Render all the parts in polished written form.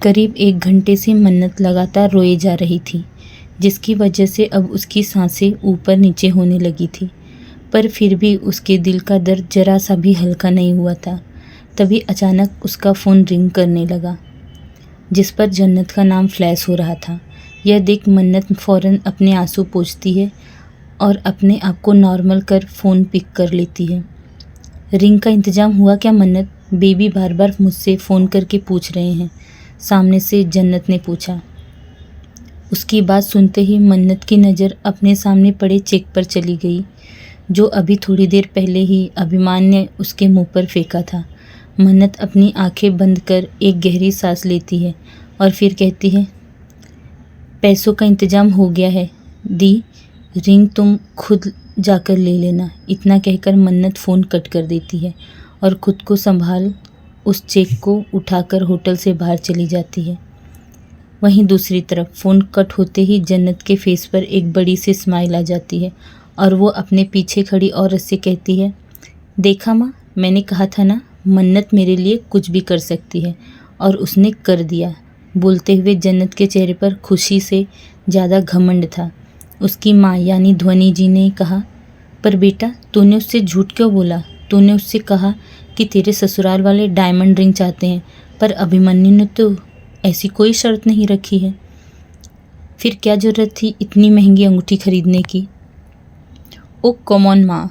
करीब 1 घंटे से मन्नत लगातार रोए जा रही थी, जिसकी वजह से अब उसकी सांसें ऊपर नीचे होने लगी थी। पर फिर भी उसके दिल का दर्द जरा सा भी हल्का नहीं हुआ था। तभी अचानक उसका फ़ोन रिंग करने लगा, जिस पर जन्नत का नाम फ्लैश हो रहा था। यह देख मन्नत फ़ौरन अपने आंसू पोंछती है और अपने आप को नॉर्मल कर फ़ोन पिक कर लेती है। रिंग का इंतज़ाम हुआ क्या मन्नत? बेबी बार बार मुझसे फ़ोन करके पूछ रहे हैं, सामने से जन्नत ने पूछा। उसकी बात सुनते ही मन्नत की नज़र अपने सामने पड़े चेक पर चली गई, जो अभी थोड़ी देर पहले ही अभिमान ने उसके मुंह पर फेंका था। मन्नत अपनी आंखें बंद कर एक गहरी सांस लेती है और फिर कहती है, पैसों का इंतज़ाम हो गया है दी, रिंग तुम खुद जाकर ले लेना। इतना कहकर मन्नत फ़ोन कट कर देती है और खुद को संभाल उस चेक को उठाकर होटल से बाहर चली जाती है। वहीं दूसरी तरफ फ़ोन कट होते ही जन्नत के फेस पर एक बड़ी सी स्माइल आ जाती है और वो अपने पीछे खड़ी औरत से कहती है, देखा माँ, मैंने कहा था ना, मन्नत मेरे लिए कुछ भी कर सकती है और उसने कर दिया। बोलते हुए जन्नत के चेहरे पर खुशी से ज़्यादा घमंड था। उसकी माँ यानी ध्वनि जी ने कहा, पर बेटा तूने उससे झूठ क्यों बोला? तूने उससे कहा कि तेरे ससुराल वाले डायमंड रिंग चाहते हैं, पर अभिमन्यु ने तो ऐसी कोई शर्त नहीं रखी है। फिर क्या ज़रूरत थी इतनी महंगी अंगूठी खरीदने की? ओ कम ऑन माँ,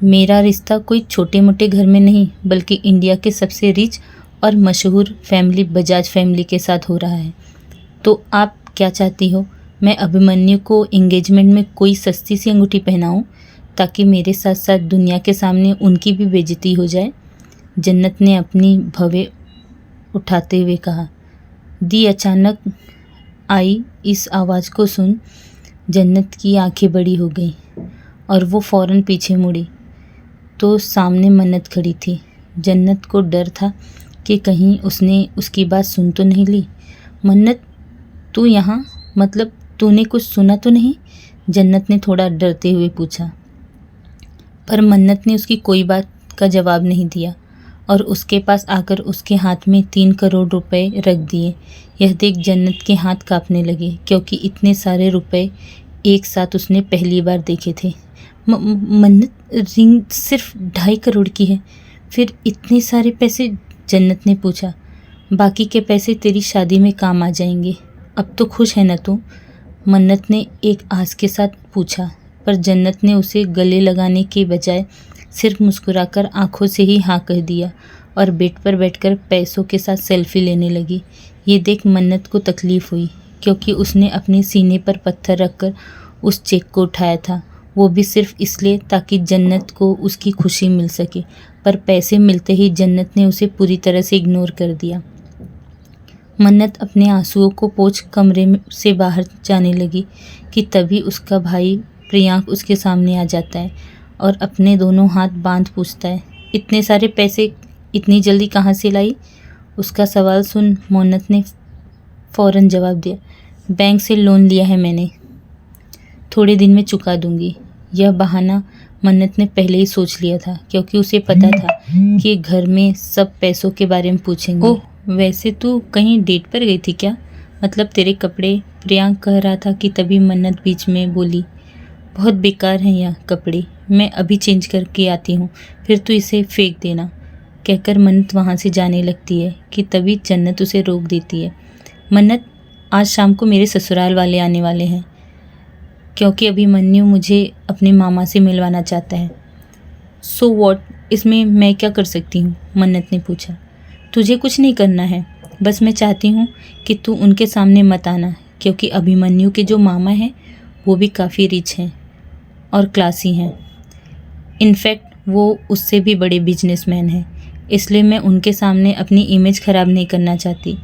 मेरा रिश्ता कोई छोटे मोटे घर में नहीं बल्कि इंडिया के सबसे रिच और मशहूर फैमिली बजाज फैमिली के साथ हो रहा है। तो आप क्या चाहती हो, मैं अभिमन्यु को एंगेजमेंट में कोई सस्ती सी अंगूठी पहनाऊं ताकि मेरे साथ साथ दुनिया के सामने उनकी भी बेइज्जती हो जाए? जन्नत ने अपनी भवें उठाते हुए कहा। दी अचानक आई इस आवाज़ को सुन जन्नत की आंखें बड़ी हो गईं और वो फ़ौरन पीछे मुड़ी तो सामने मन्नत खड़ी थी। जन्नत को डर था कि कहीं उसने उसकी बात सुन तो नहीं ली। मन्नत, तू यहाँ, मतलब तूने कुछ सुना तो नहीं? जन्नत ने थोड़ा डरते हुए पूछा। पर मन्नत ने उसकी कोई बात का जवाब नहीं दिया और उसके पास आकर उसके हाथ में 3 करोड़ रुपए रख दिए। यह देख जन्नत के हाथ कांपने लगे, क्योंकि इतने सारे रुपए एक साथ उसने पहली बार देखे थे। मन्नत, रिंग सिर्फ 2.5 करोड़ की है, फिर इतने सारे पैसे? जन्नत ने पूछा। बाकी के पैसे तेरी शादी में काम आ जाएंगे। अब तो खुश है ना तू? मन्नत ने एक आस के साथ पूछा, पर जन्नत ने उसे गले लगाने के बजाय सिर्फ मुस्कुराकर आंखों से ही हाँ कह दिया और बेड पर बैठकर पैसों के साथ सेल्फी लेने लगी। ये देख मन्नत को तकलीफ़ हुई, क्योंकि उसने अपने सीने पर पत्थर रखकर उस चेक को उठाया था, वो भी सिर्फ इसलिए ताकि जन्नत को उसकी खुशी मिल सके। पर पैसे मिलते ही जन्नत ने उसे पूरी तरह से इग्नोर कर दिया। मन्नत अपने आंसुओं को पोंछ कमरे से बाहर जाने लगी कि तभी उसका भाई प्रियांक उसके सामने आ जाता है और अपने दोनों हाथ बांध पूछता है, इतने सारे पैसे इतनी जल्दी कहाँ से लाई? उसका सवाल सुन मन्नत ने फ़ौरन जवाब दिया, बैंक से लोन लिया है मैंने, थोड़े दिन में चुका दूंगी। यह बहाना मन्नत ने पहले ही सोच लिया था, क्योंकि उसे पता था कि घर में सब पैसों के बारे में पूछेंगे। ओह, वैसे तू कहीं डेट पर गई थी क्या? मतलब तेरे कपड़े, प्रियांक कह रहा था कि तभी मन्नत बीच में बोली, बहुत बेकार हैं यह कपड़े, मैं अभी चेंज करके आती हूँ, फिर तू इसे फेंक देना। कहकर मन्नत वहाँ से जाने लगती है कि तभी जन्नत उसे रोक देती है। मन्नत, आज शाम को मेरे ससुराल वाले आने वाले हैं, क्योंकि अभिमन्यु मुझे अपने मामा से मिलवाना चाहता है। सो व्हाट, इसमें मैं क्या कर सकती हूँ? मन्नत ने पूछा। तुझे कुछ नहीं करना है, बस मैं चाहती हूँ कि तू उनके सामने मत आना, क्योंकि अभिमन्यु के जो मामा हैं वो भी काफ़ी रिच हैं और क्लासी हैं। इनफैक्ट वो उससे भी बड़े बिजनेसमैन हैं, इसलिए मैं उनके सामने अपनी इमेज ख़राब नहीं करना चाहती।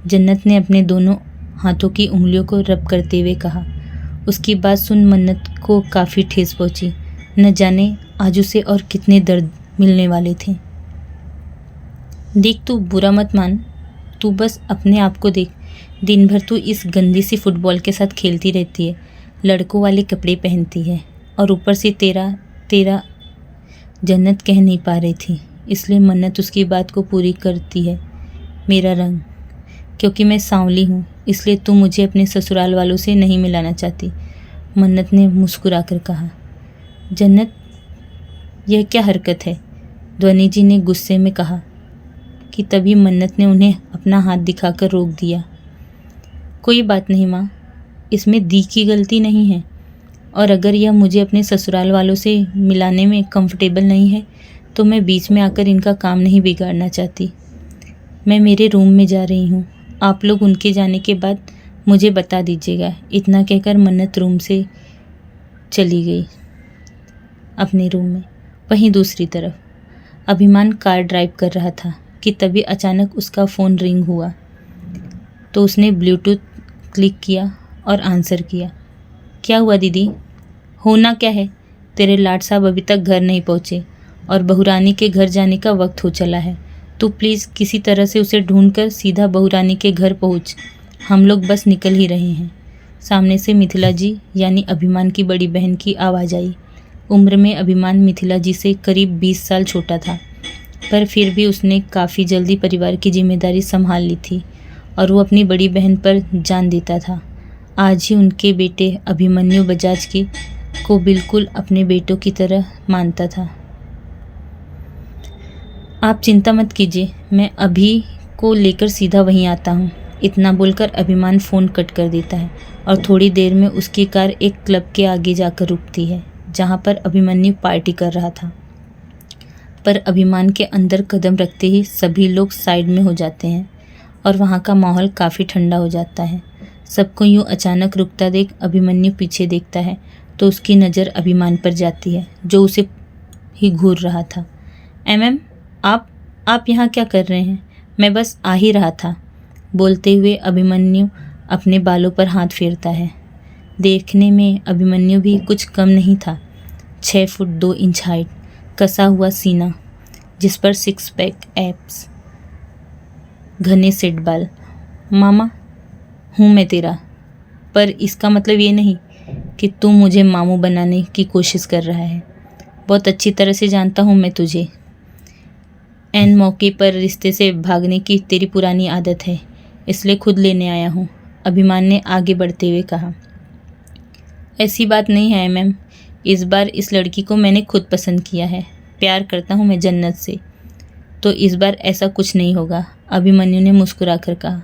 जन्नत ने अपने दोनों हाथों की उंगलियों को रब करते हुए कहा। उसकी बात सुन मन्नत को काफ़ी ठेस पहुंची। न जाने आज उसे और कितने दर्द मिलने वाले थे। देख, तू बुरा मत मान, तू बस अपने आप को देख, दिन भर तू इस गंदी सी फुटबॉल के साथ खेलती रहती है, लड़कों वाले कपड़े पहनती है और ऊपर से तेरा जन्नत कह नहीं पा रही थी, इसलिए मन्नत उसकी बात को पूरी करती है। मेरा रंग, क्योंकि मैं सांवली हूँ इसलिए तू मुझे अपने ससुराल वालों से नहीं मिलाना चाहती, मन्नत ने मुस्कुराकर कहा। जन्नत, यह क्या हरकत है, ध्वनि जी ने गुस्से में कहा कि तभी मन्नत ने उन्हें अपना हाथ दिखाकर रोक दिया। कोई बात नहीं माँ, इसमें दी की गलती नहीं है, और अगर यह मुझे अपने ससुराल वालों से मिलाने में कंफर्टेबल नहीं है तो मैं बीच में आकर इनका काम नहीं बिगाड़ना चाहती। मैं मेरे रूम में जा रही हूँ, आप लोग उनके जाने के बाद मुझे बता दीजिएगा। इतना कहकर मन्नत रूम से चली गई अपने रूम में। वहीं दूसरी तरफ अभिमान कार ड्राइव कर रहा था कि तभी अचानक उसका फ़ोन रिंग हुआ तो उसने ब्लूटूथ क्लिक किया और आंसर किया। क्या हुआ दीदी? होना क्या है, तेरे लाड साहब अभी तक घर नहीं पहुँचे और बहुरानी के घर जाने का वक्त हो चला है। तू प्लीज़ किसी तरह से उसे ढूंढकर सीधा बहुरानी के घर पहुँच, हम लोग बस निकल ही रहे हैं। सामने से मिथिला जी यानी अभिमान की बड़ी बहन की आवाज़ आई। उम्र में अभिमान मिथिला जी से करीब 20 साल छोटा था, पर फिर भी उसने काफ़ी जल्दी परिवार की जिम्मेदारी संभाल ली थी और वो अपनी बड़ी बहन पर जान देता था। आज ही उनके बेटे अभिमन्यु बजाज को बिल्कुल अपने बेटों की तरह मानता था। आप चिंता मत कीजिए, मैं अभी को लेकर सीधा वहीं आता हूँ। इतना बोलकर अभिमान फ़ोन कट कर देता है और थोड़ी देर में उसकी कार एक क्लब के आगे जाकर रुकती है जहाँ पर अभिमन्यु पार्टी कर रहा था। पर अभिमान के अंदर कदम रखते ही सभी लोग साइड में हो जाते हैं और वहाँ का माहौल काफ़ी ठंडा हो जाता है। सबको यूँ अचानक रुकता देख अभिमन्यु पीछे देखता है तो उसकी नज़र अभिमान पर जाती है जो उसे ही घूर रहा था। एमएम, आप यहाँ क्या कर रहे हैं? मैं बस आ ही रहा था, बोलते हुए अभिमन्यु अपने बालों पर हाथ फेरता है। देखने में अभिमन्यु भी कुछ कम नहीं था। 6 फुट 2 इंच हाइट, कसा हुआ सीना जिस पर 6 पैक एब्स, घने सेट बाल। मामा हूँ मैं तेरा, पर इसका मतलब ये नहीं कि तू मुझे मामू बनाने की कोशिश कर रहा है। बहुत अच्छी तरह से जानता हूँ मैं तुझे। ऐन मौके पर रिश्ते से भागने की तेरी पुरानी आदत है, इसलिए खुद लेने आया हूँ, अभिमान ने आगे बढ़ते हुए कहा। ऐसी बात नहीं है मैम, इस बार इस लड़की को मैंने खुद पसंद किया है। प्यार करता हूँ मैं जन्नत से, तो इस बार ऐसा कुछ नहीं होगा, अभिमन्यु ने मुस्कुराकर कहा।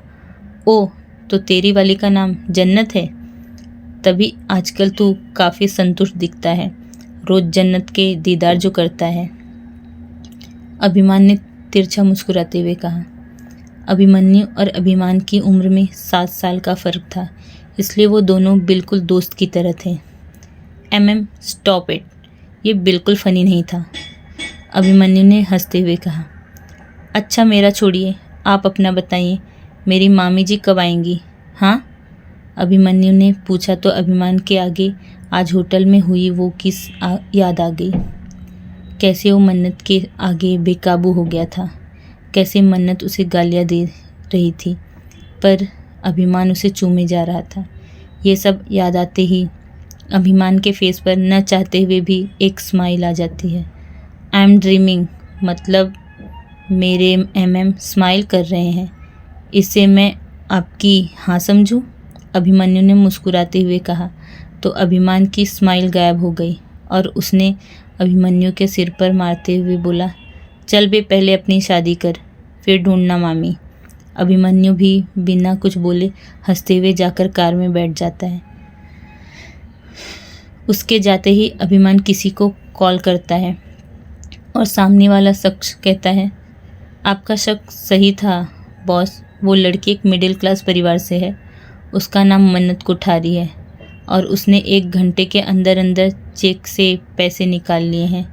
ओह, तो तेरी वाली का नाम जन्नत है? तभी आजकल तू काफ़ी संतुष्ट दिखता है, रोज़ जन्नत के दीदार जो करता है, अभिमान ने तिरछा मुस्कुराते हुए कहा। अभिमन्यु और अभिमान की उम्र में 7 साल का फ़र्क था, इसलिए वो दोनों बिल्कुल दोस्त की तरह थे। एमएम स्टॉप इट, ये बिल्कुल फ़नी नहीं था, अभिमन्यु ने हंसते हुए कहा। अच्छा मेरा छोड़िए, आप अपना बताइए, मेरी मामी जी कब आएंगी? हाँ, अभिमन्यु ने पूछा तो अभिमान के आगे आज होटल में हुई वो किस याद आ गई। कैसे वो मन्नत के आगे बेकाबू हो गया था, कैसे मन्नत उसे गालियाँ दे रही थी पर अभिमान उसे चूमे जा रहा था। ये सब याद आते ही अभिमान के फेस पर न चाहते हुए भी एक स्माइल आ जाती है। आई एम ड्रीमिंग, मतलब मेरे एमएम स्माइल कर रहे हैं, इससे मैं आपकी हाँ समझूं? अभिमन्यु ने मुस्कुराते हुए कहा तो अभिमान की स्माइल गायब हो गई और उसने अभिमन्यु के सिर पर मारते हुए बोला, चल बे, पहले अपनी शादी कर, फिर ढूंढना मामी। अभिमन्यु भी बिना कुछ बोले हंसते हुए जाकर कार में बैठ जाता है। उसके जाते ही अभिमान किसी को कॉल करता है और सामने वाला शख्स कहता है, आपका शक सही था बॉस, वो लड़की एक मिडिल क्लास परिवार से है, उसका नाम मन्नत कोठारी है और उसने 1 घंटे के अंदर अंदर चेक से पैसे निकाल लिए हैं।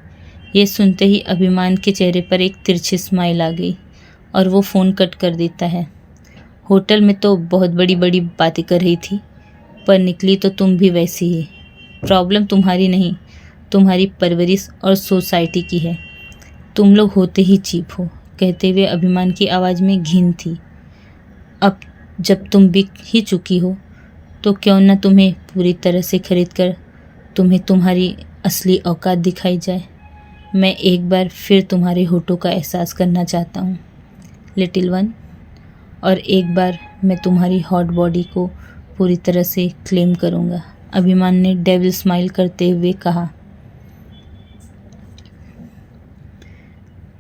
ये सुनते ही अभिमान के चेहरे पर एक तिरछी स्माइल आ गई और वो फ़ोन कट कर देता है। होटल में तो बहुत बड़ी बड़ी बातें कर रही थी, पर निकली तो तुम भी वैसी ही। प्रॉब्लम तुम्हारी नहीं, तुम्हारी परवरिश और सोसाइटी की है, तुम लोग होते ही चीप हो, कहते हुए अभिमान की आवाज़ में घिन थी। अब जब तुम बिक ही चुकी हो तो क्यों न तुम्हें पूरी तरह से खरीद कर तुम्हें तुम्हारी असली औकात दिखाई जाए। मैं एक बार फिर तुम्हारे होठों का एहसास करना चाहता हूँ लिटिल वन, और एक बार मैं तुम्हारी हॉट बॉडी को पूरी तरह से क्लेम करूँगा, अभिमान ने डेविल स्माइल करते हुए कहा।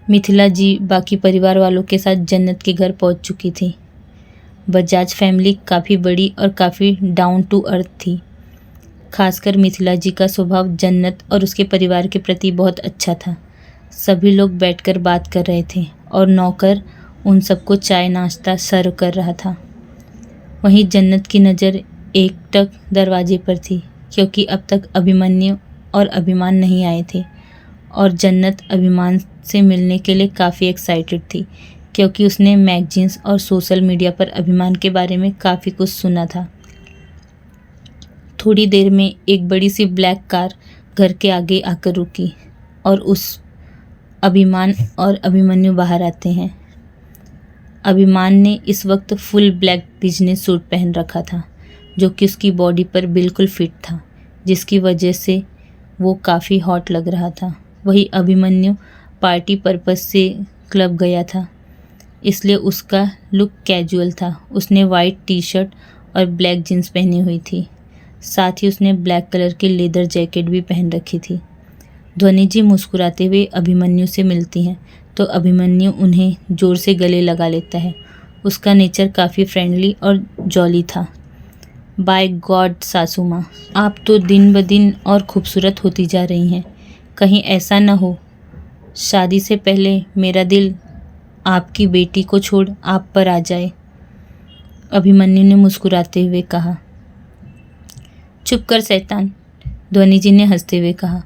मिथिला जी बाकी परिवार वालों के साथ जन्नत के घर पहुंच चुकी थी। बजाज फैमिली काफ़ी बड़ी और काफ़ी डाउन टू अर्थ थी। खासकर मिथिला जी का स्वभाव जन्नत और उसके परिवार के प्रति बहुत अच्छा था। सभी लोग बैठकर बात कर रहे थे और नौकर उन सबको चाय नाश्ता सर्व कर रहा था। वहीं जन्नत की नज़र एकटक दरवाजे पर थी, क्योंकि अब तक अभिमन्यु और अभिमान नहीं आए थे और जन्नत अभिमान से मिलने के लिए काफ़ी एक्साइटेड थी, क्योंकि उसने मैगजीन्स और सोशल मीडिया पर अभिमान के बारे में काफ़ी कुछ सुना था। थोड़ी देर में एक बड़ी सी ब्लैक कार घर के आगे आकर रुकी और उस अभिमान और अभिमन्यु बाहर आते हैं। अभिमान ने इस वक्त फुल ब्लैक बिजनेस सूट पहन रखा था, जो कि उसकी बॉडी पर बिल्कुल फिट था, जिसकी वजह से वो काफ़ी हॉट लग रहा था। वही अभिमन्यु पार्टी पर्पस से क्लब गया था, इसलिए उसका लुक कैजुअल था। उसने वाइट टी शर्ट और ब्लैक जीन्स पहनी हुई थी, साथ ही उसने ब्लैक कलर की लेदर जैकेट भी पहन रखी थी। ध्वनि जी मुस्कुराते हुए अभिमन्यु से मिलती हैं तो अभिमन्यु उन्हें ज़ोर से गले लगा लेता है। उसका नेचर काफ़ी फ्रेंडली और जॉली था। बाय गॉड सासू माँ, आप तो दिन ब दिन और खूबसूरत होती जा रही हैं। कहीं ऐसा न हो शादी से पहले मेरा दिल आपकी बेटी को छोड़ आप पर आ जाए, अभिमन्यु ने मुस्कुराते हुए कहा। चुप कर शैतान, ध्वनि जी ने हंसते हुए कहा।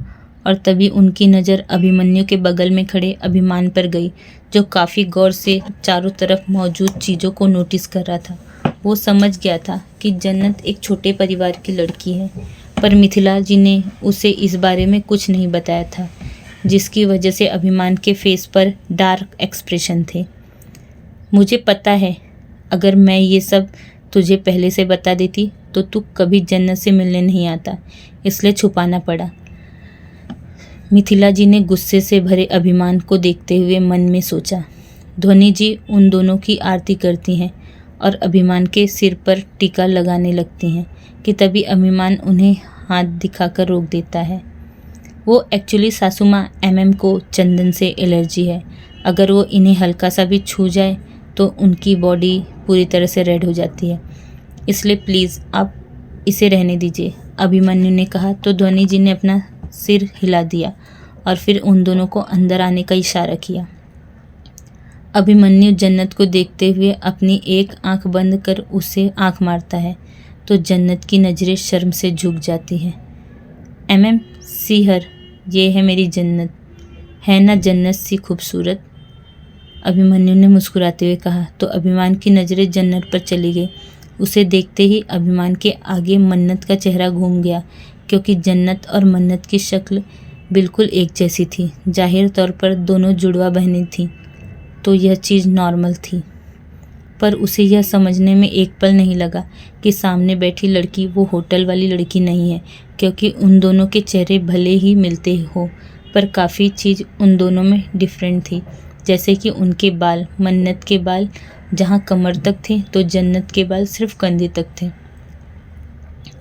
और तभी उनकी नज़र अभिमन्यु के बगल में खड़े अभिमान पर गई, जो काफ़ी गौर से चारों तरफ मौजूद चीज़ों को नोटिस कर रहा था। वो समझ गया था कि जन्नत एक छोटे परिवार की लड़की है, पर मिथिला जी ने उसे इस बारे में कुछ नहीं बताया था, जिसकी वजह से अभिमान के फेस पर डार्क एक्सप्रेशन थे। मुझे पता है, अगर मैं ये सब तुझे पहले से बता देती तो तू कभी जन्नत से मिलने नहीं आता, इसलिए छुपाना पड़ा। मिथिला जी ने गुस्से से भरे अभिमान को देखते हुए मन में सोचा। ध्वनि जी उन दोनों की आरती करती हैं और अभिमान के सिर पर टीका लगाने लगती हैं कि तभी अभिमान उन्हें हाथ दिखाकर रोक देता है। वो एक्चुअली सासू माँ MM को चंदन से एलर्जी है। अगर वो इन्हें हल्का सा भी छू जाए तो उनकी बॉडी पूरी तरह से रेड हो जाती है, इसलिए प्लीज़ आप इसे रहने दीजिए, अभिमन्यु ने कहा। तो ध्वनि जी ने अपना सिर हिला दिया और फिर उन दोनों को अंदर आने का इशारा किया। अभिमन्यु जन्नत को देखते हुए अपनी एक आंख बंद कर उसे आंख मारता है तो जन्नत की नज़रें शर्म से झुक जाती हैं। MM सी हर, ये है मेरी जन्नत, है ना जन्नत सी खूबसूरत, अभिमन्यु ने मुस्कुराते हुए कहा। तो अभिमान की नज़रें जन्नत पर चली गई। उसे देखते ही अभिमान के आगे मन्नत का चेहरा घूम गया, क्योंकि जन्नत और मन्नत की शक्ल बिल्कुल एक जैसी थी। जाहिर तौर पर दोनों जुड़वा बहनें थीं, तो यह चीज़ नॉर्मल थी, पर उसे यह समझने में एक पल नहीं लगा कि सामने बैठी लड़की वो होटल वाली लड़की नहीं है, क्योंकि उन दोनों के चेहरे भले ही मिलते हो, पर काफ़ी चीज़ उन दोनों में डिफरेंट थी। जैसे कि उनके बाल, मन्नत के बाल जहाँ कमर तक थे तो जन्नत के बाल सिर्फ कंधे तक थे।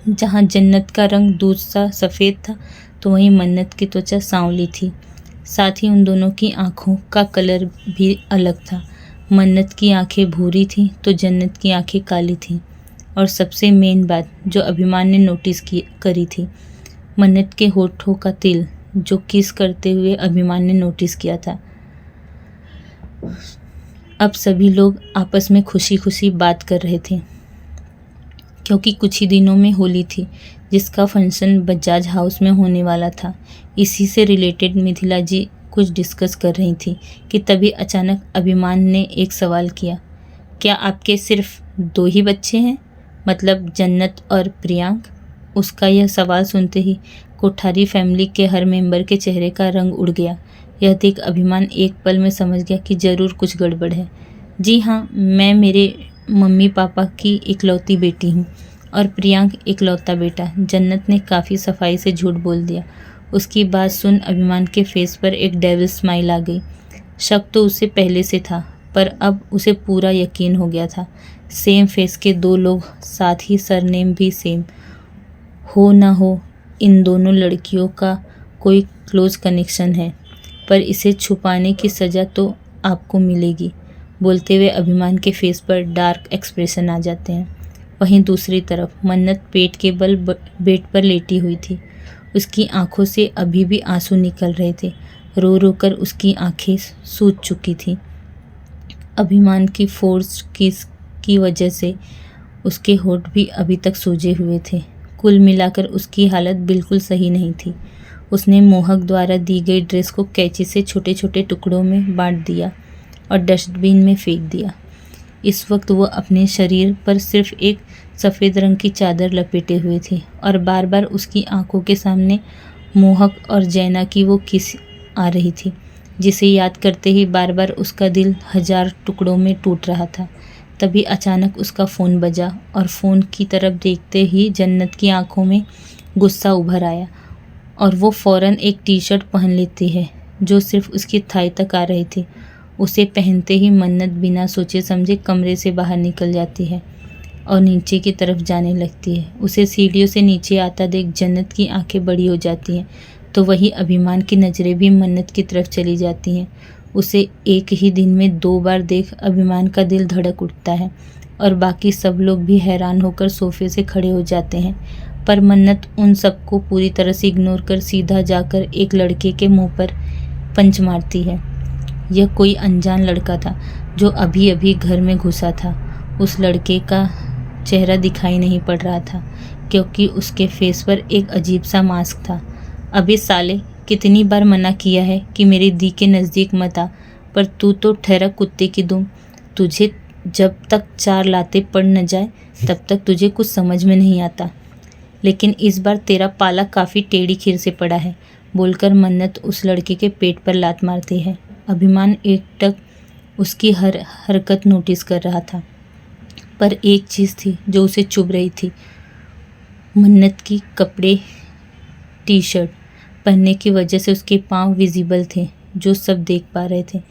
जहाँ जन्नत का रंग दूध सा सफ़ेद था तो वहीं मन्नत की त्वचा सांवली थी। साथ ही उन दोनों की आँखों का कलर भी अलग था। मन्नत की आंखें भूरी थीं तो जन्नत की आंखें काली थीं। और सबसे मेन बात जो अभिमान ने नोटिस करी थी, मन्नत के होठों का तिल जो किस करते हुए अभिमान ने नोटिस किया था। अब सभी लोग आपस में खुशी खुशी बात कर रहे थे, क्योंकि कुछ ही दिनों में होली थी, जिसका फंक्शन बजाज हाउस में होने वाला था। इसी से रिलेटेड मिथिला जी कुछ डिस्कस कर रही थी कि तभी अचानक अभिमान ने एक सवाल किया, क्या आपके सिर्फ 2 ही बच्चे हैं, मतलब जन्नत और प्रियांक? उसका यह सवाल सुनते ही कोठारी फैमिली के हर मेंबर के चेहरे का रंग उड़ गया। यह देख अभिमान एक पल में समझ गया कि ज़रूर कुछ गड़बड़ है। जी हाँ, मैं मेरे मम्मी पापा की इकलौती बेटी हूँ और प्रियांक इकलौता बेटा, जन्नत ने काफ़ी सफाई से झूठ बोल दिया। उसकी बात सुन अभिमान के फेस पर एक डेविल स्माइल आ गई। शक तो उसे पहले से था, पर अब उसे पूरा यकीन हो गया था। सेम फेस के दो लोग, साथ ही सरनेम भी सेम। हो ना हो इन दोनों लड़कियों का कोई क्लोज कनेक्शन है, पर इसे छुपाने की सज़ा तो आपको मिलेगी। बोलते हुए अभिमान के फेस पर डार्क एक्सप्रेशन आ जाते हैं। वहीं दूसरी तरफ मन्नत पेट के बल बेड पर लेटी हुई थी। उसकी आंखों से अभी भी आंसू निकल रहे थे। रो रो कर उसकी आंखें सूज चुकी थी। अभिमान की फोर्स किस की वजह से उसके होंठ भी अभी तक सूजे हुए थे। कुल मिलाकर उसकी हालत बिल्कुल सही नहीं थी। उसने मोहक द्वारा दी गई ड्रेस को कैंची से छोटे छोटे टुकड़ों में बांट दिया और डस्टबिन में फेंक दिया। इस वक्त वो अपने शरीर पर सिर्फ एक सफ़ेद रंग की चादर लपेटे हुए थे और बार बार उसकी आंखों के सामने मोहक और जैना की वो किस आ रही थी, जिसे याद करते ही बार बार उसका दिल 1000 टुकड़ों में टूट रहा था। तभी अचानक उसका फ़ोन बजा और फ़ोन की तरफ देखते ही जन्नत की आंखों में गुस्सा उभर आया और वो फ़ौरन एक टी-शर्ट पहन लेती है जो सिर्फ उसकी थाई तक आ रही थी। उसे पहनते ही मन्नत बिना सोचे समझे कमरे से बाहर निकल जाती है और नीचे की तरफ जाने लगती है। उसे सीढ़ियों से नीचे आता देख जन्नत की आंखें बड़ी हो जाती हैं, तो वही अभिमान की नज़रें भी मन्नत की तरफ चली जाती हैं। उसे एक ही दिन में 2 बार देख अभिमान का दिल धड़क उठता है और बाकी सब लोग भी हैरान होकर सोफे से खड़े हो जाते हैं। पर मन्नत उन सबको पूरी तरह से इग्नोर कर सीधा जाकर एक लड़के के मुंह पर पंच मारती है। यह कोई अनजान लड़का था जो अभी अभी घर में घुसा था। उस लड़के का चेहरा दिखाई नहीं पड़ रहा था क्योंकि उसके फेस पर एक अजीब सा मास्क था। अबे साले, कितनी बार मना किया है कि मेरी दी के नज़दीक मत आ, पर तू तो ठहरा कुत्ते की दुम। तुझे जब तक 4 लाते पड़ न जाए तब तक तुझे कुछ समझ में नहीं आता। लेकिन इस बार तेरा पाला काफ़ी टेढ़ी खीर से पड़ा है, बोलकर मन्नत उस लड़के के पेट पर लात मारती है। अभिमान एकटक उसकी हर हरकत नोटिस कर रहा था, पर एक चीज़ थी जो उसे चुभ रही थी। मन्नत की कपड़े टी-शर्ट पहनने की वजह से उसके पाँव विजिबल थे, जो सब देख पा रहे थे।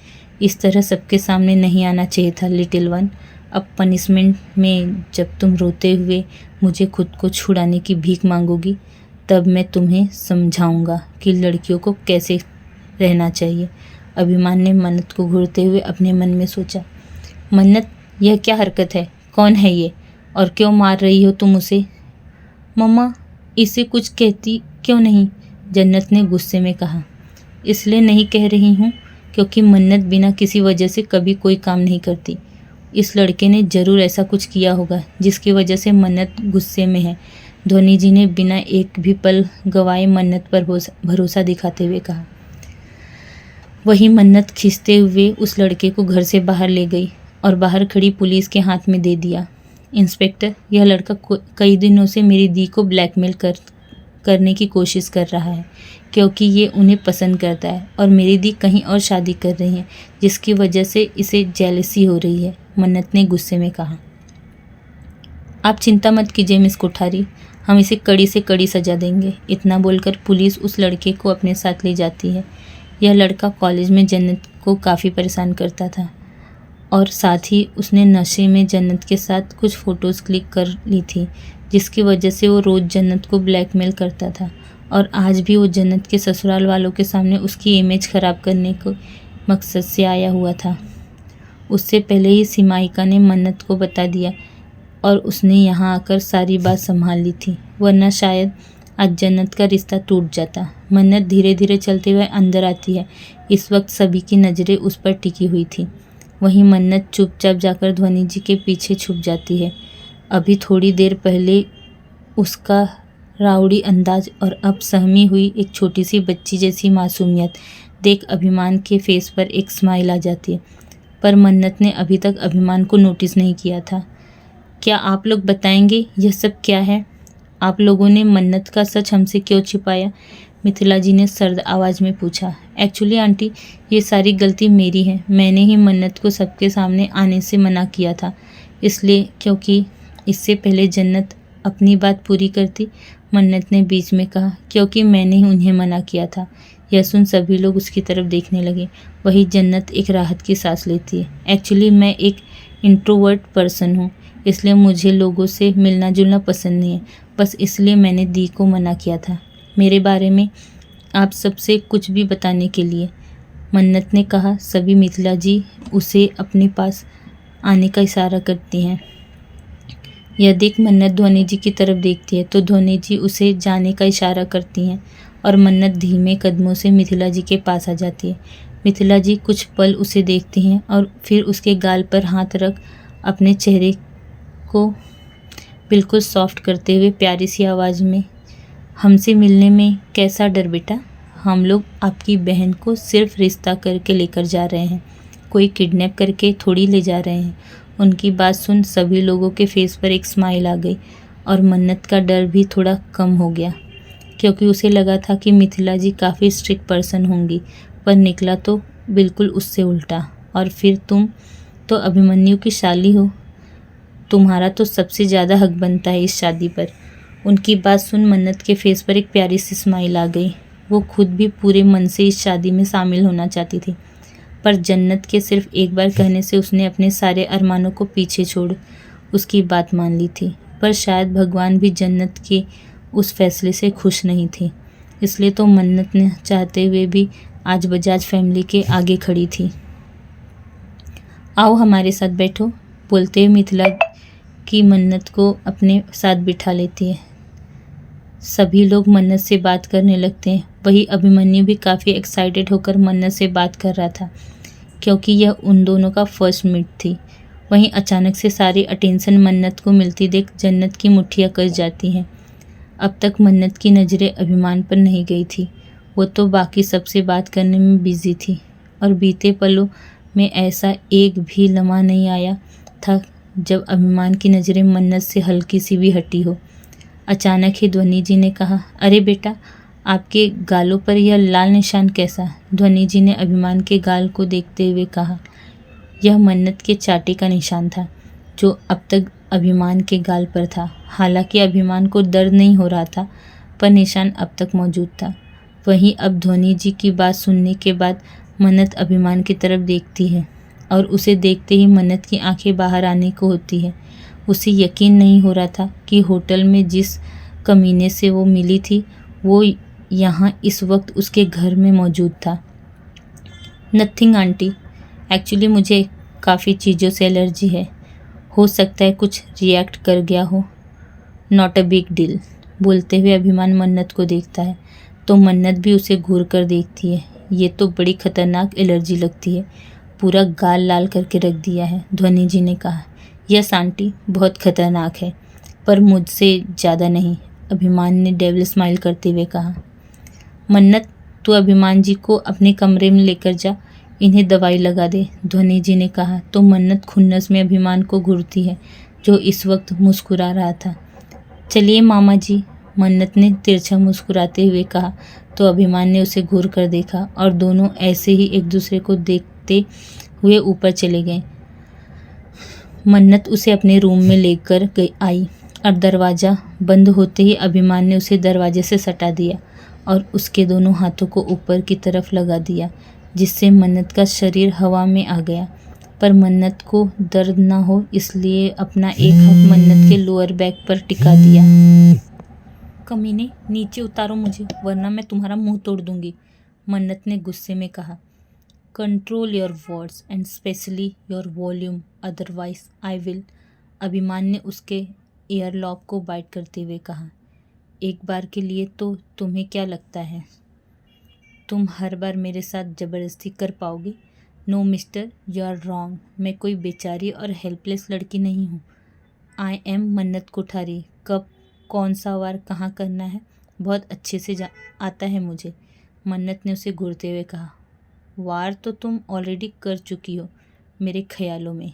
इस तरह सबके सामने नहीं आना चाहिए था लिटिल वन। अब पनिशमेंट में जब तुम रोते हुए मुझे खुद को छुड़ाने की भीख मांगोगी, तब मैं तुम्हें समझाऊंगा कि लड़कियों को कैसे रहना चाहिए। अभिमान ने मन्नत को घूरते हुए अपने मन में सोचा। मन्नत, यह क्या हरकत है? कौन है ये और क्यों मार रही हो तुम उसे? मम्मा, इसे कुछ कहती क्यों नहीं? जन्नत ने गुस्से में कहा। इसलिए नहीं कह रही हूँ क्योंकि मन्नत बिना किसी वजह से कभी कोई काम नहीं करती। इस लड़के ने ज़रूर ऐसा कुछ किया होगा जिसकी वजह से मन्नत गुस्से में है। धोनी जी ने बिना एक भी पल गवाए मन्नत पर भरोसा दिखाते हुए कहा। वही मन्नत खींचते हुए उस लड़के को घर से बाहर ले गई और बाहर खड़ी पुलिस के हाथ में दे दिया। इंस्पेक्टर, यह लड़का कई दिनों से मेरी दी को ब्लैकमेल करने की कोशिश कर रहा है क्योंकि ये उन्हें पसंद करता है और मेरी दी कहीं और शादी कर रही है, जिसकी वजह से इसे जेलसी हो रही है, मन्नत ने गुस्से में कहा। आप चिंता मत कीजिए मिस कोठारी, हम इसे कड़ी से कड़ी सजा देंगे। इतना बोलकर पुलिस उस लड़के को अपने साथ ले जाती है। यह लड़का कॉलेज में जन्नत को काफ़ी परेशान करता था और साथ ही उसने नशे में जन्नत के साथ कुछ फ़ोटोज़ क्लिक कर ली थी, जिसकी वजह से वो रोज़ जन्नत को ब्लैकमेल करता था और आज भी वो जन्नत के ससुराल वालों के सामने उसकी इमेज ख़राब करने को मकसद से आया हुआ था। उससे पहले ही सीमाइका ने मन्नत को बता दिया और उसने यहाँ आकर सारी बात संभाल ली थी, वरना शायद आज जन्नत का रिश्ता टूट जाता। मन्नत धीरे धीरे चलते हुए अंदर आती है। इस वक्त सभी की नज़रें उस पर टिकी हुई थी। वहीं मन्नत चुपचाप जाकर ध्वनि जी के पीछे छुप जाती है। अभी थोड़ी देर पहले उसका राउडी अंदाज और अब सहमी हुई एक छोटी सी बच्ची जैसी मासूमियत देख अभिमान के फेस पर एक स्माइल आ जाती है, पर मन्नत ने अभी तक अभिमान को नोटिस नहीं किया था। क्या आप लोग बताएंगे यह सब क्या है? आप लोगों ने मन्नत का सच हमसे क्यों छिपाया? मिथिला जी ने सर्द आवाज़ में पूछा। एक्चुअली आंटी, ये सारी गलती मेरी है। मैंने ही मन्नत को सबके सामने आने से मना किया था, इसलिए क्योंकि इससे पहले जन्नत अपनी बात पूरी करती। मन्नत ने बीच में कहा, क्योंकि मैंने ही उन्हें मना किया था। यह सुन सभी लोग उसकी तरफ देखने लगे। वही जन्नत एक राहत की सांस लेती है। एक्चुअली मैं एक इंट्रोवर्ट पर्सन हूँ, इसलिए मुझे लोगों से मिलना जुलना पसंद नहीं है। बस इसलिए मैंने दी को मना किया था मेरे बारे में आप सबसे कुछ भी बताने के लिए। मन्नत ने कहा। सभी मिथिला जी उसे अपने पास आने का इशारा करती हैं। यह देख मन्नत ध्वनि जी की तरफ देखती है तो ध्वनि जी उसे जाने का इशारा करती हैं और मन्नत धीमे कदमों से मिथिला जी के पास आ जाती है। मिथिला जी कुछ पल उसे देखती हैं और फिर उसके गाल पर हाथ रख अपने चेहरे को बिल्कुल सॉफ्ट करते हुए प्यारी सी आवाज़ में, हमसे मिलने में कैसा डर बेटा, हम लोग आपकी बहन को सिर्फ रिश्ता करके लेकर जा रहे हैं, कोई किडनैप करके थोड़ी ले जा रहे हैं। उनकी बात सुन सभी लोगों के फेस पर एक स्माइल आ गई और मन्नत का डर भी थोड़ा कम हो गया, क्योंकि उसे लगा था कि मिथिला जी काफ़ी स्ट्रिक्ट पर्सन होंगी, पर निकला तो बिल्कुल उससे उल्टा। और फिर तुम तो अभिमन्यु की शाली हो, तुम्हारा तो सबसे ज़्यादा हक बनता है इस शादी पर। उनकी बात सुन मन्नत के फेस पर एक प्यारी सी स्माइल आ गई। वो खुद भी पूरे मन से इस शादी में शामिल होना चाहती थी, पर जन्नत के सिर्फ एक बार कहने से उसने अपने सारे अरमानों को पीछे छोड़ उसकी बात मान ली थी। पर शायद भगवान भी जन्नत के उस फैसले से खुश नहीं थे, इसलिए तो मन्नत ने चाहते हुए भी आज बजाज फैमिली के आगे खड़ी थी। आओ हमारे साथ बैठो, बोलते हुए मिथिला की मन्नत को अपने साथ बिठा लेती है। सभी लोग मन्नत से बात करने लगते हैं। वही अभिमन्यु भी काफ़ी एक्साइटेड होकर मन्नत से बात कर रहा था, क्योंकि यह उन दोनों का फर्स्ट मीट थी। वहीं अचानक से सारी अटेंशन मन्नत को मिलती देख जन्नत की मुट्ठियाँ कस जाती हैं। अब तक मन्नत की नज़रें अभिमान पर नहीं गई थी, वो तो बाकी सबसे बात करने में बिजी थी। और बीते पलों में ऐसा एक भी लम्हा नहीं आया था जब अभिमान की नज़रें मन्नत से हल्की सी भी हटी हो। अचानक ही ध्वनि जी ने कहा, अरे बेटा, आपके गालों पर यह लाल निशान कैसा? ध्वनि जी ने अभिमान के गाल को देखते हुए कहा। यह मन्नत के चाटे का निशान था जो अब तक अभिमान के गाल पर था। हालांकि अभिमान को दर्द नहीं हो रहा था, पर निशान अब तक मौजूद था। वहीं अब ध्वनि जी की बात सुनने के बाद मन्नत अभिमान की तरफ देखती है और उसे देखते ही मन्नत की आंखें बाहर आने को होती है। उसे यकीन नहीं हो रहा था कि होटल में जिस कमीने से वो मिली थी वो यहाँ इस वक्त उसके घर में मौजूद था। नथिंग आंटी, एक्चुअली मुझे काफ़ी चीज़ों से एलर्जी है, हो सकता है कुछ रिएक्ट कर गया हो, नॉट अ बिग डील। बोलते हुए अभिमान मन्नत को देखता है तो मन्नत भी उसे घूर कर देखती है। ये तो बड़ी खतरनाक एलर्जी लगती है, पूरा गाल लाल करके रख दिया है। ध्वनि जी ने कहा, यस आंटी, बहुत खतरनाक है, पर मुझसे ज़्यादा नहीं, अभिमान ने डेविल स्माइल करते हुए कहा। मन्नत, तू अभिमान जी को अपने कमरे में लेकर जा, इन्हें दवाई लगा दे, ध्वनि जी ने कहा तो मन्नत खुन्नस में अभिमान को घूरती है जो इस वक्त मुस्कुरा रहा था। चलिए मामा जी, मन्नत ने तिरछा मुस्कुराते हुए कहा तो अभिमान ने उसे घूर कर देखा और दोनों ऐसे ही एक दूसरे को देखते हुए ऊपर चले गए। मन्नत उसे अपने रूम में लेकर आई और दरवाज़ा बंद होते ही अभिमान ने उसे दरवाजे से सटा दिया और उसके दोनों हाथों को ऊपर की तरफ लगा दिया, जिससे मन्नत का शरीर हवा में आ गया। पर मन्नत को दर्द ना हो इसलिए अपना एक हाथ मन्नत के लोअर बैक पर टिका दिया। कमीने, नीचे उतारो मुझे, वरना मैं तुम्हारा मुंह तोड़ दूंगी, मन्नत ने गुस्से में कहा। Control your words and specially your volume, otherwise I will, अभिमान ने उसके एयरलॉक को बाइट करते हुए कहा। एक बार के लिए तो तुम्हें क्या लगता है तुम हर बार मेरे साथ ज़बरदस्ती कर पाओगे? No mister, you are wrong, मैं कोई बेचारी और हेल्पलेस लड़की नहीं हूँ। आई एम मन्नत कोठारी, कब कौन सा वार कहाँ करना है बहुत अच्छे से आता है मुझे, मन्नत ने उसे घूरते हुए कहा। वार तो तुम ऑलरेडी कर चुकी हो मेरे ख्यालों में,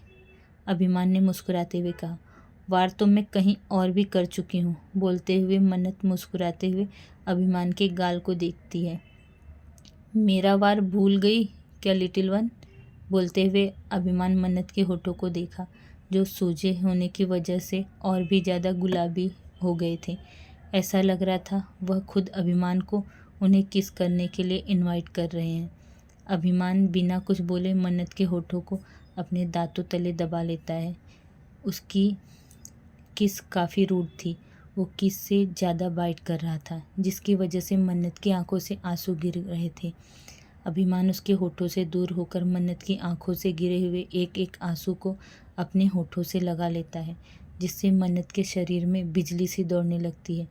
अभिमान ने मुस्कुराते हुए कहा। वार तो मैं कहीं और भी कर चुकी हूँ, बोलते हुए मन्नत मुस्कुराते हुए अभिमान के गाल को देखती है। मेरा वार भूल गई क्या लिटिल वन? बोलते हुए अभिमान मन्नत के होठों को देखा जो सूजे होने की वजह से और भी ज़्यादा गुलाबी हो गए थे। ऐसा लग रहा था वह खुद अभिमान को उन्हें किस करने के लिए इनवाइट कर रहे हैं। अभिमान बिना कुछ बोले मन्नत के होठों को अपने दांतों तले दबा लेता है। उसकी किस काफ़ी रूड थी। वो किस से ज़्यादा बाइट कर रहा था, जिसकी वजह से मन्नत की आंखों से आंसू गिर रहे थे। अभिमान उसके होठों से दूर होकर मन्नत की आंखों से गिरे हुए एक एक आंसू को अपने होठों से लगा लेता है, जिससे मन्नत के शरीर में बिजली सी दौड़ने लगती है।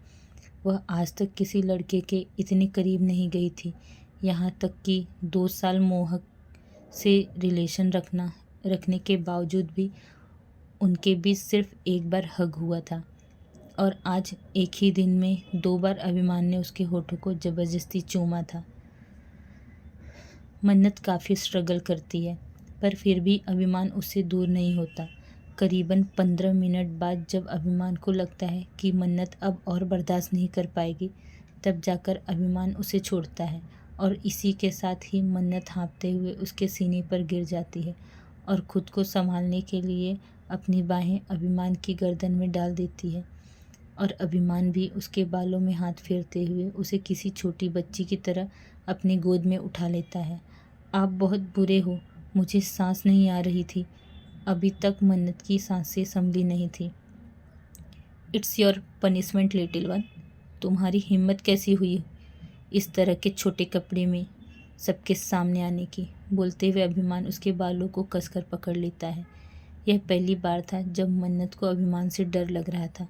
वह आज तक किसी लड़के के इतने करीब नहीं गई थी, यहाँ तक कि 2 साल मोहक से रिलेशन रखने के बावजूद भी उनके बीच सिर्फ एक बार हग हुआ था, और आज एक ही दिन में 2 बार अभिमान ने उसके होठों को ज़बरदस्ती चूमा था। मन्नत काफ़ी स्ट्रगल करती है, पर फिर भी अभिमान उससे दूर नहीं होता। करीबन 15 मिनट बाद जब अभिमान को लगता है कि मन्नत अब और बर्दाश्त नहीं कर पाएगी, तब जाकर अभिमान उसे छोड़ता है, और इसी के साथ ही मन्नत हाँफते हुए उसके सीने पर गिर जाती है और खुद को संभालने के लिए अपनी बाहें अभिमान की गर्दन में डाल देती है, और अभिमान भी उसके बालों में हाथ फेरते हुए उसे किसी छोटी बच्ची की तरह अपनी गोद में उठा लेता है। आप बहुत बुरे हो, मुझे सांस नहीं आ रही थी। अभी तक मन्नत की सांसें संभली नहीं थी। It's your punishment little one. तुम्हारी हिम्मत कैसी हुई इस तरह के छोटे कपड़े में सबके सामने आने की। बोलते हुए अभिमान उसके बालों को कसकर पकड़ लेता है। यह पहली बार था जब मन्नत को अभिमान से डर लग रहा था।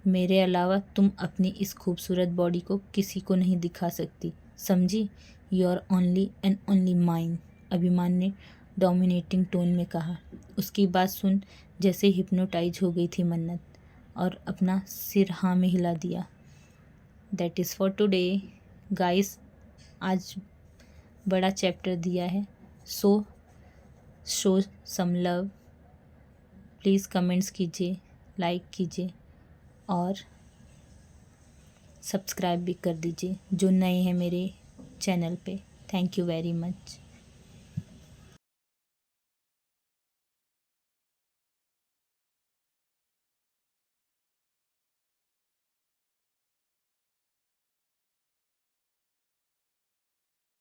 मेरे अलावा तुम अपनी इस खूबसूरत बॉडी को किसी को नहीं दिखा सकती, समझी? You are only and only mine, Abhiman ने डोमिनेटिंग टोन में कहा। उसकी बात सुन जैसे हिप्नोटाइज हो गई थी मन्नत, और अपना सिर हाँ में हिला दिया। That is for today guys. आज बड़ा चैप्टर दिया है, so show some love. Please comments कीजिए, लाइक कीजिए और सब्सक्राइब भी कर दीजिए जो नए हैं मेरे चैनल पे। Thank you very much.